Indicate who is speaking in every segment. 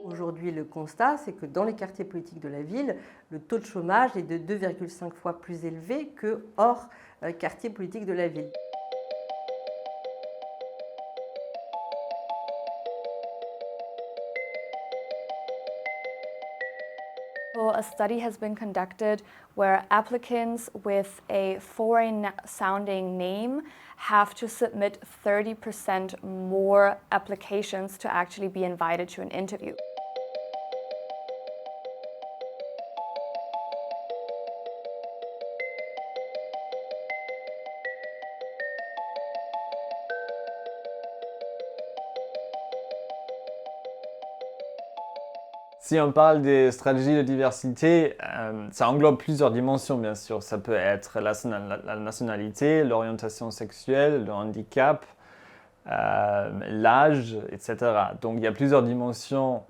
Speaker 1: Aujourd'hui, le constat, c'est que dans les quartiers politiques de la ville, le taux de chômage est de 2,5 fois plus élevé que hors quartier politique de la ville.
Speaker 2: Well, a study has been conducted where applicants with a foreign sounding name have to submit 30% more applications to actually be invited to an interview.
Speaker 3: Si on parle des stratégies de diversité, ça englobe plusieurs dimensions, bien sûr. Ça peut être la nationalité, l'orientation sexuelle, le handicap, l'âge, etc. Donc il y a plusieurs dimensions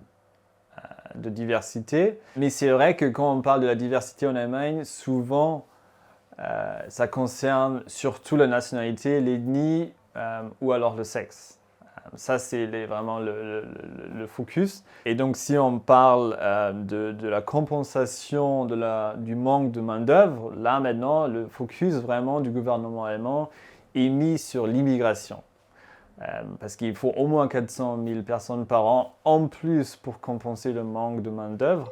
Speaker 3: de diversité. Mais c'est vrai que quand on parle de la diversité en Allemagne, souvent ça concerne surtout la nationalité, l'ethnie ou alors le sexe. Ça, c'est vraiment le focus. Et donc, si on parle de la compensation du manque de main-d'œuvre, là maintenant, le focus vraiment du gouvernement allemand est mis sur l'immigration. Parce qu'il faut au moins 400 000 personnes par an en plus pour compenser le manque de main-d'œuvre.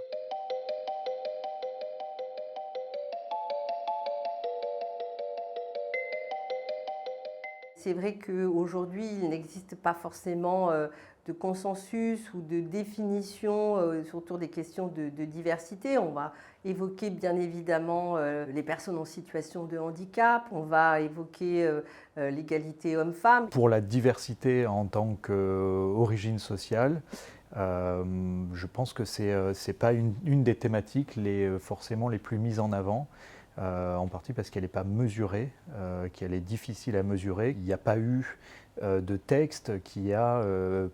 Speaker 1: C'est vrai qu'aujourd'hui, il n'existe pas forcément de consensus ou de définition autour des questions de diversité. On va évoquer bien évidemment les personnes en situation de handicap, on va évoquer l'égalité homme-femme.
Speaker 4: Pour la diversité en tant qu'origine sociale, je pense que ce n'est pas une des thématiques forcément les plus mises en avant. En partie parce qu'elle n'est pas mesurée, qu'elle est difficile à mesurer. Il n'y a pas eu de texte qui a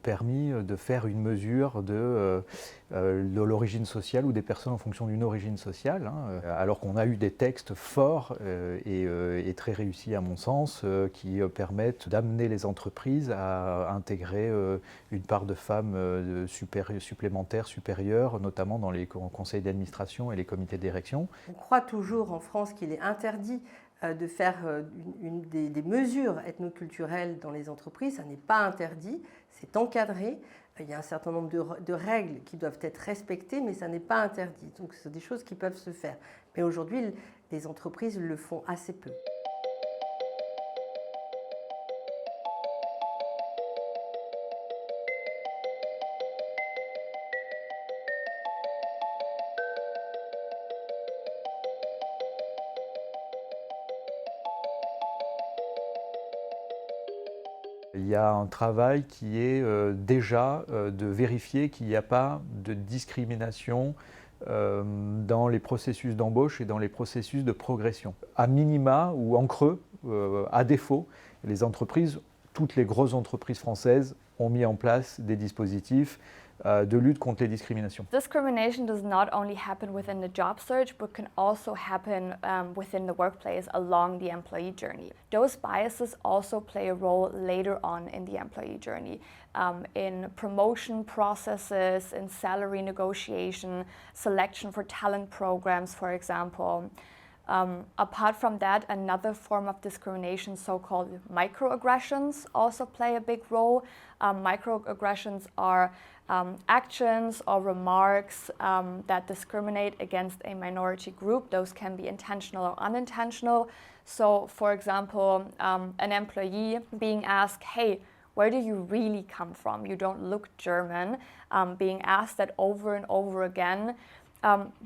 Speaker 4: permis de faire une mesure de l'origine sociale ou des personnes en fonction d'une origine sociale, alors qu'on a eu des textes forts et très réussis à mon sens, qui permettent d'amener les entreprises à intégrer une part de femmes supplémentaires, supérieures, notamment dans les conseils d'administration et les comités de direction.
Speaker 1: On croit toujours en France qu'il est interdit de faire des mesures ethnoculturelles dans les entreprises. Ça n'est pas interdit, c'est encadré. Il y a un certain nombre de règles qui doivent être respectées, mais ça n'est pas interdit. Donc, ce sont des choses qui peuvent se faire. Mais aujourd'hui, les entreprises le font assez peu.
Speaker 4: Il y a un travail qui est déjà de vérifier qu'il n'y a pas de discrimination dans les processus d'embauche et dans les processus de progression. À minima ou en creux, à défaut, les entreprises, toutes les grosses entreprises françaises ont mis en place des dispositifs de lutte contre les discriminations.
Speaker 2: Discrimination does not only happen within the job search, but can also happen within the workplace along the employee journey. Those biases also play a role later on in the employee journey, in promotion processes, in salary negotiation, selection for talent programs, for example. Apart from that, another form of discrimination, so-called microaggressions, also play a big role. Microaggressions are actions or remarks that discriminate against a minority group. Those can be intentional or unintentional. So, for example, an employee being asked, hey, where do you really come from? You don't look German. Being asked that over and over again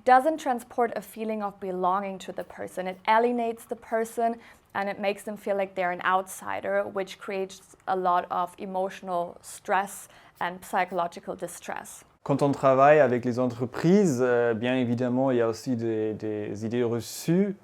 Speaker 2: doesn't transport a feeling of belonging to the person. It alienates the person and it makes them feel like they're an outsider, which creates a lot of emotional stress and psychological distress.
Speaker 3: Quand on travaille avec les entreprises, bien évidemment, il y a aussi des idées reçues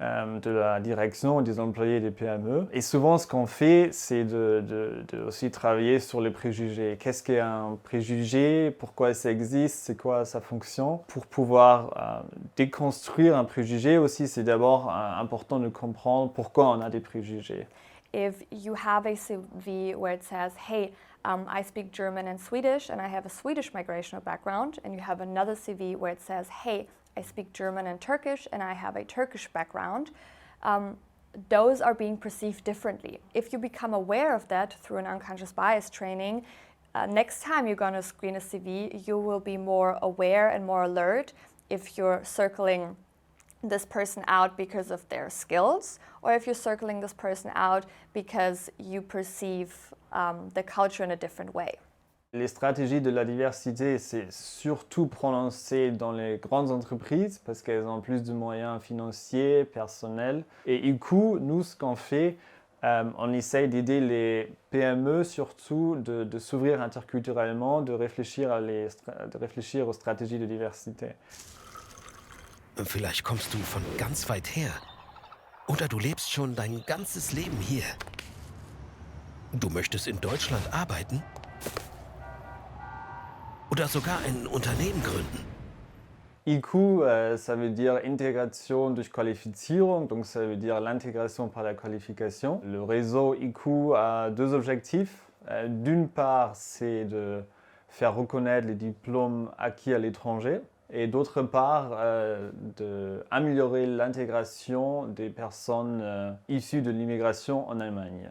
Speaker 3: de la direction des employés des PME. Et souvent, ce qu'on fait, c'est de aussi travailler sur les préjugés. Qu'est-ce qu'est un préjugé? Pourquoi ça existe? C'est quoi sa fonction? Pour pouvoir déconstruire un préjugé aussi, c'est d'abord important de comprendre pourquoi on a des préjugés.
Speaker 2: if you have a CV where it says, hey, I speak German and Swedish and I have a Swedish migrational background, and you have another CV where it says, hey, I speak German and Turkish and I have a Turkish background, those are being perceived differently. If you become aware of that through an unconscious bias training, next time you're going to screen a CV, you will be more aware and more alert if you're circling this person out because of their skills, or if you're circling this person out because you perceive the culture in a different way.
Speaker 3: Les stratégies de la diversité, c'est surtout prononcé dans les grandes entreprises parce qu'elles ont plus de moyens financiers, personnels. Et du coup, nous, ce qu'on fait, on essaye d'aider les PME surtout de s'ouvrir interculturellement, de réfléchir aux stratégies de diversité.
Speaker 5: Vielleicht kommst du von ganz weit her. Oder du lebst schon dein ganzes Leben hier. Du möchtest in Deutschland arbeiten? Oder sogar ein Unternehmen gründen?
Speaker 3: IQ, ça veut dire intégration durch Qualifizierung, donc ça veut dire l'intégration par la qualification. Le réseau IQ a deux objectifs. D'une part, c'est de faire reconnaître les diplômes acquis à l'étranger, et d'autre part, d'améliorer l'intégration des personnes issues de l'immigration en Allemagne.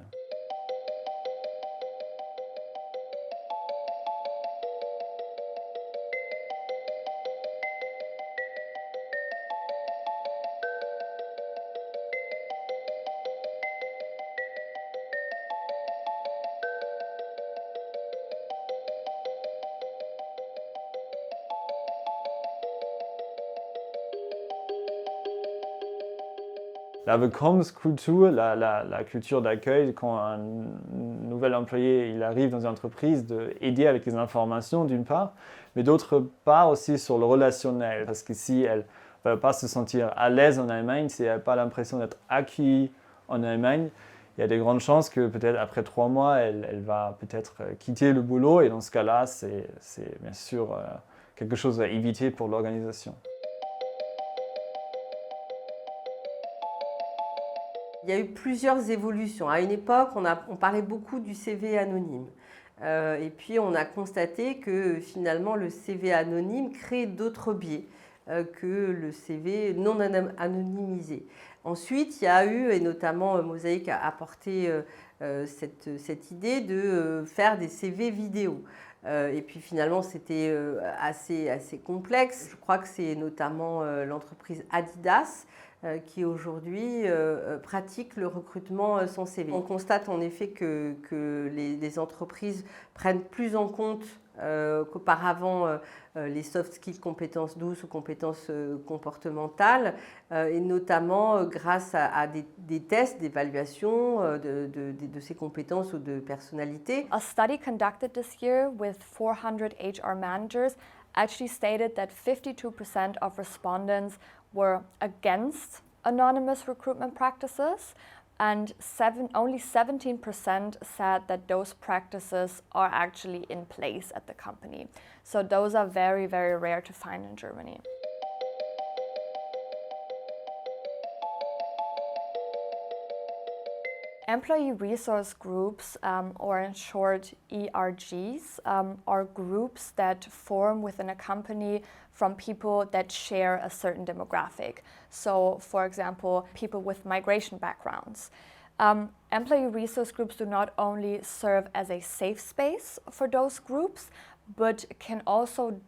Speaker 3: La Willkommenskultur, la culture d'accueil, quand un nouvel employé il arrive dans une entreprise, d'aider avec les informations d'une part, mais d'autre part aussi sur le relationnel. Parce que si elle ne va pas se sentir à l'aise en Allemagne, si elle n'a pas l'impression d'être accueillie en Allemagne, il y a des grandes chances que peut-être après 3 mois, elle va peut-être quitter le boulot, et dans ce cas-là, c'est bien sûr quelque chose à éviter pour l'organisation.
Speaker 1: Il y a eu plusieurs évolutions. À une époque, on parlait beaucoup du CV anonyme. Et puis, on a constaté que finalement, le CV anonyme crée d'autres biais que le CV non anonymisé. Ensuite, il y a eu, et notamment Mosaic a apporté cette idée de faire des CV vidéo. Et puis finalement, c'était assez complexe. Je crois que c'est notamment l'entreprise Adidas qui aujourd'hui pratique le recrutement sans CV. On constate en effet que les entreprises prennent plus en compte qu'auparavant les soft skills, compétences douces ou compétences comportementales, et notamment grâce à des tests d'évaluation de ces compétences ou de personnalité.
Speaker 2: A study conducted this year with 400 HR managers actually stated that 52% of respondents were against anonymous recruitment practices, and only 17% said that those practices are actually in place at the company. So those are very, very rare to find in Germany. Employee resource groups, or in short ERGs, are groups that form within a company from people that share a certain demographic. So, for example, people with migration backgrounds. Employee resource groups do not only serve as a safe space for those groups, but can also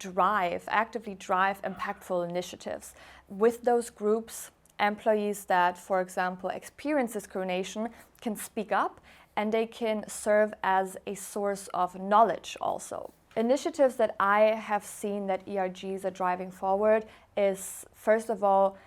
Speaker 2: actively drive impactful initiatives. With those groups, employees that, for example, experience discrimination can speak up, and they can serve as a source of knowledge also. Initiatives that I have seen that ERGs are driving forward is, first of all,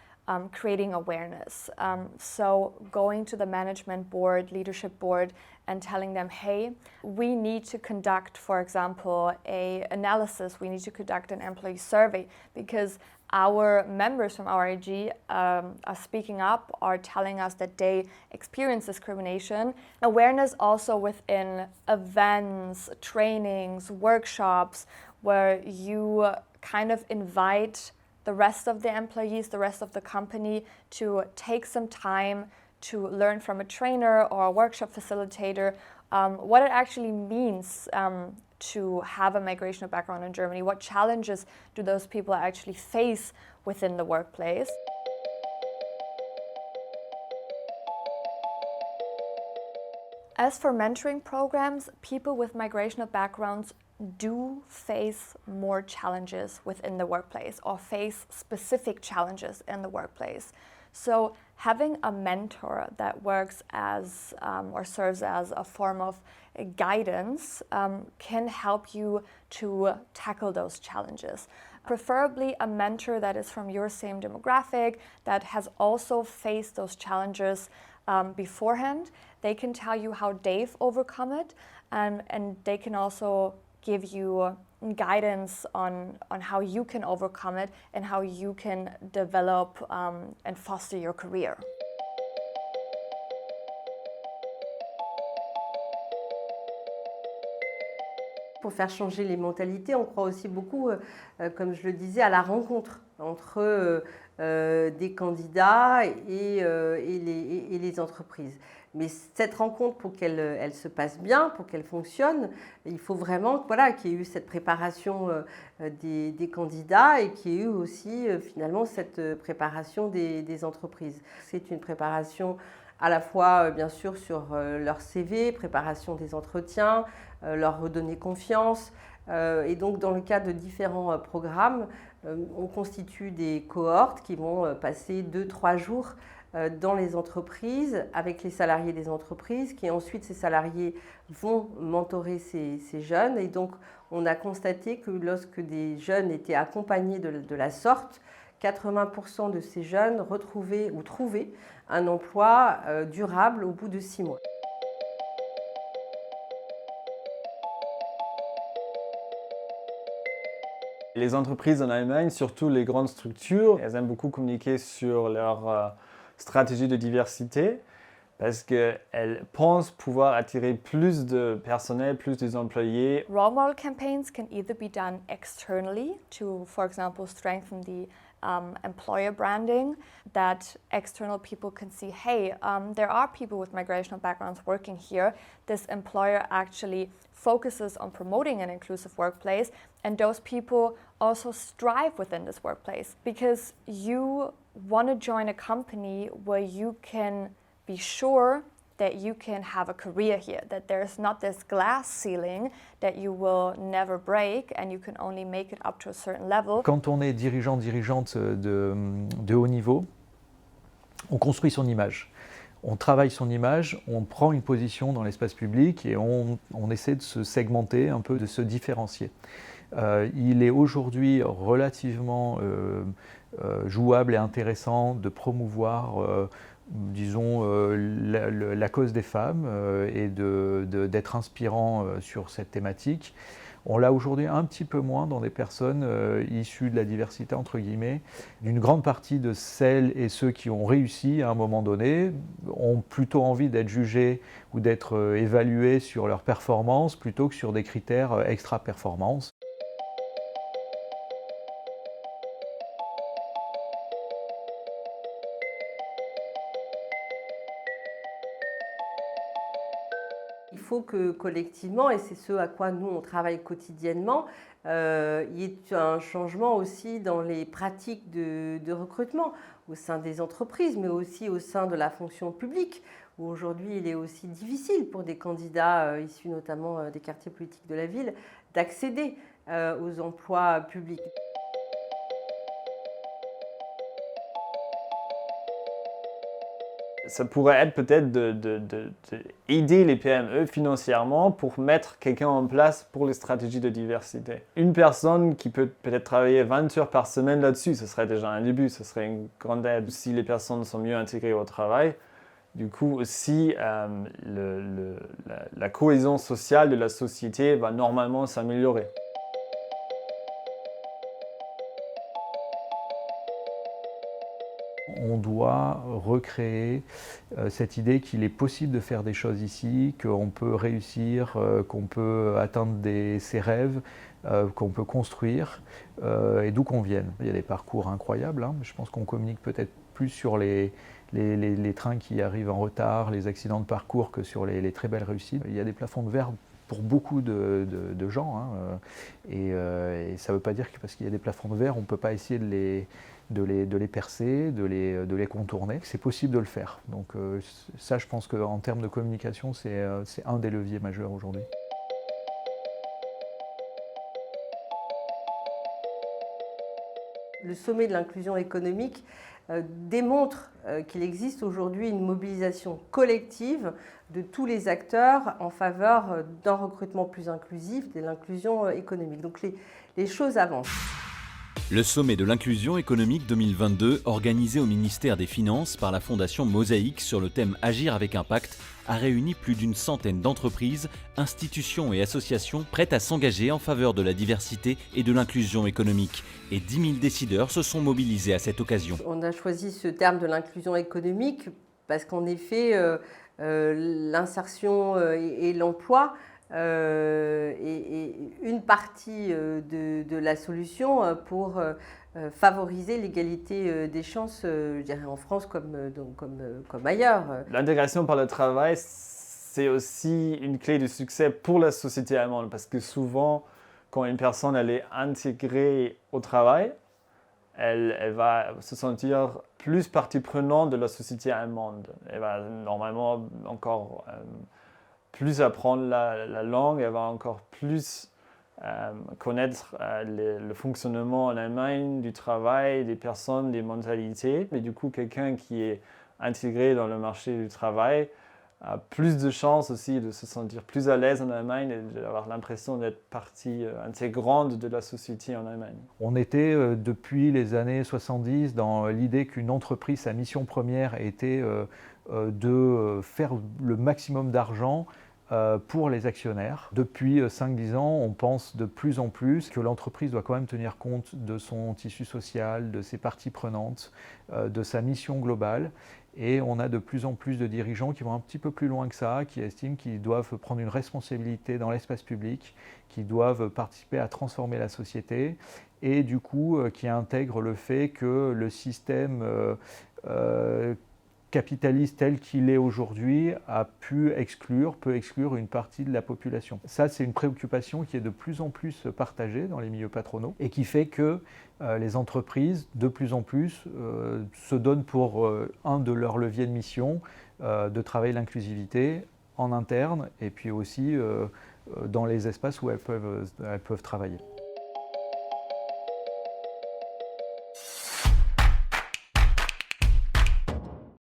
Speaker 2: creating awareness. So going to the management board, leadership board, and telling them, hey, we need to conduct, for example, an analysis, we need to conduct an employee survey, because our members from our AG are speaking up, are telling us that they experience discrimination. Awareness also within events, trainings, workshops, where you kind of invite the rest of the employees, the rest of the company, to take some time to learn from a trainer or a workshop facilitator what it actually means to have a migrational background in Germany. What challenges do those people actually face within the workplace? As for mentoring programs, people with migrational backgrounds do face more challenges within the workplace or face specific challenges in the workplace. So having a mentor that works as or serves as a form of guidance can help you to tackle those challenges. Preferably a mentor that is from your same demographic, that has also faced those challenges beforehand. They can tell you how they've overcome it, and they can also give you guidance on how you can overcome it and how you can develop and foster your career.
Speaker 1: Pour faire changer les mentalités, on croit aussi beaucoup, comme je le disais, à la rencontre entre des candidats et les entreprises. Mais cette rencontre, pour qu'elle se passe bien, pour qu'elle fonctionne, il faut vraiment qu'il y ait eu cette préparation des candidats et qu'il y ait eu aussi finalement cette préparation des entreprises. C'est une préparation à la fois bien sûr sur leur CV, préparation des entretiens, leur redonner confiance. Et donc dans le cadre de différents programmes, on constitue des cohortes qui vont passer 2-3 jours dans les entreprises, avec les salariés des entreprises, qui ensuite, ces salariés vont mentorer ces jeunes. Et donc, on a constaté que lorsque des jeunes étaient accompagnés de la sorte, 80% de ces jeunes retrouvaient ou trouvaient un emploi durable au bout de 6 mois.
Speaker 3: Les entreprises en Allemagne, surtout les grandes structures, elles aiment beaucoup communiquer sur leur stratégie de diversité parce qu'elles pensent pouvoir attirer plus de personnel, plus des employés.
Speaker 2: Role model campaigns can either be done externally to, for example, strengthen the employer branding, that external people can see, hey, there are people with migrational backgrounds working here. This employer actually focuses on promoting an inclusive workplace, and those people also strive within this workplace because you want to join a company where you can be sure that you can have a career here, that there's not this glass ceiling that you will never break and you can only make it up to a certain level.
Speaker 4: Quand on est dirigeant, dirigeante de haut niveau, on construit son image. On travaille son image, on prend une position dans l'espace public et on essaie de se segmenter, un peu de se différencier. Il est aujourd'hui relativement jouable et intéressant de promouvoir disons, la cause des femmes et d'être inspirant sur cette thématique. On l'a aujourd'hui un petit peu moins dans des personnes issues de la diversité, entre guillemets. Une grande partie de celles et ceux qui ont réussi à un moment donné ont plutôt envie d'être jugés ou d'être évalués sur leur performance plutôt que sur des critères extra-performance.
Speaker 1: Il faut que collectivement, et c'est ce à quoi nous on travaille quotidiennement, il y ait un changement aussi dans les pratiques de recrutement au sein des entreprises, mais aussi au sein de la fonction publique, où aujourd'hui il est aussi difficile pour des candidats issus notamment des quartiers politiques de la ville d'accéder aux emplois publics.
Speaker 3: Ça pourrait être peut-être d'aider les PME financièrement pour mettre quelqu'un en place pour les stratégies de diversité. Une personne qui peut peut-être travailler 20 heures par semaine là-dessus, ce serait déjà un début, ce serait une grande aide. Si les personnes sont mieux intégrées au travail, du coup aussi la cohésion sociale de la société va normalement s'améliorer.
Speaker 4: On doit recréer cette idée qu'il est possible de faire des choses ici, qu'on peut réussir, qu'on peut atteindre ses rêves, qu'on peut construire, et d'où qu'on vienne. Il y a des parcours incroyables, hein, mais je pense qu'on communique peut-être plus sur les les trains qui arrivent en retard, les accidents de parcours que sur les très belles réussites. Il y a des plafonds de verre pour beaucoup de gens, hein, et ça ne veut pas dire que parce qu'il y a des plafonds de verre, on ne peut pas essayer de les percer, de les contourner. C'est possible de le faire. Donc ça, je pense qu'en termes de communication, c'est un des leviers majeurs aujourd'hui.
Speaker 1: Le sommet de l'inclusion économique démontre qu'il existe aujourd'hui une mobilisation collective de tous les acteurs en faveur d'un recrutement plus inclusif, de l'inclusion économique. Donc les choses avancent.
Speaker 6: Le sommet de l'inclusion économique 2022, organisé au ministère des Finances par la Fondation Mosaïque sur le thème Agir avec impact, a réuni plus d'une centaine d'entreprises, institutions et associations prêtes à s'engager en faveur de la diversité et de l'inclusion économique. Et 10 000 décideurs se sont mobilisés à cette occasion.
Speaker 1: On a choisi ce terme de l'inclusion économique parce qu'en effet, l'insertion et l'emploi est une partie de la solution pour favoriser l'égalité des chances, je dirais en France comme ailleurs.
Speaker 3: L'intégration par le travail, c'est aussi une clé de succès pour la société allemande parce que souvent, quand une personne elle est intégrée au travail, elle va se sentir plus partie prenante de la société allemande. Elle va normalement encore plus apprendre la langue, elle va encore plus connaître le fonctionnement en Allemagne du travail, des personnes, des mentalités. Et du coup, quelqu'un qui est intégré dans le marché du travail a plus de chances aussi de se sentir plus à l'aise en Allemagne et d'avoir l'impression d'être partie intégrante de la société en Allemagne.
Speaker 4: On était depuis les années 70 dans l'idée qu'une entreprise, sa mission première était de faire le maximum d'argent pour les actionnaires. Depuis 5-10 ans, on pense de plus en plus que l'entreprise doit quand même tenir compte de son tissu social, de ses parties prenantes, de sa mission globale. Et on a de plus en plus de dirigeants qui vont un petit peu plus loin que ça, qui estiment qu'ils doivent prendre une responsabilité dans l'espace public, qui doivent participer à transformer la société et du coup qui intègrent le fait que le système capitaliste tel qu'il est aujourd'hui peut exclure une partie de la population. Ça, c'est une préoccupation qui est de plus en plus partagée dans les milieux patronaux et qui fait que les entreprises, de plus en plus, se donnent pour un de leurs leviers de mission de travailler l'inclusivité en interne et puis aussi dans les espaces où elles peuvent travailler.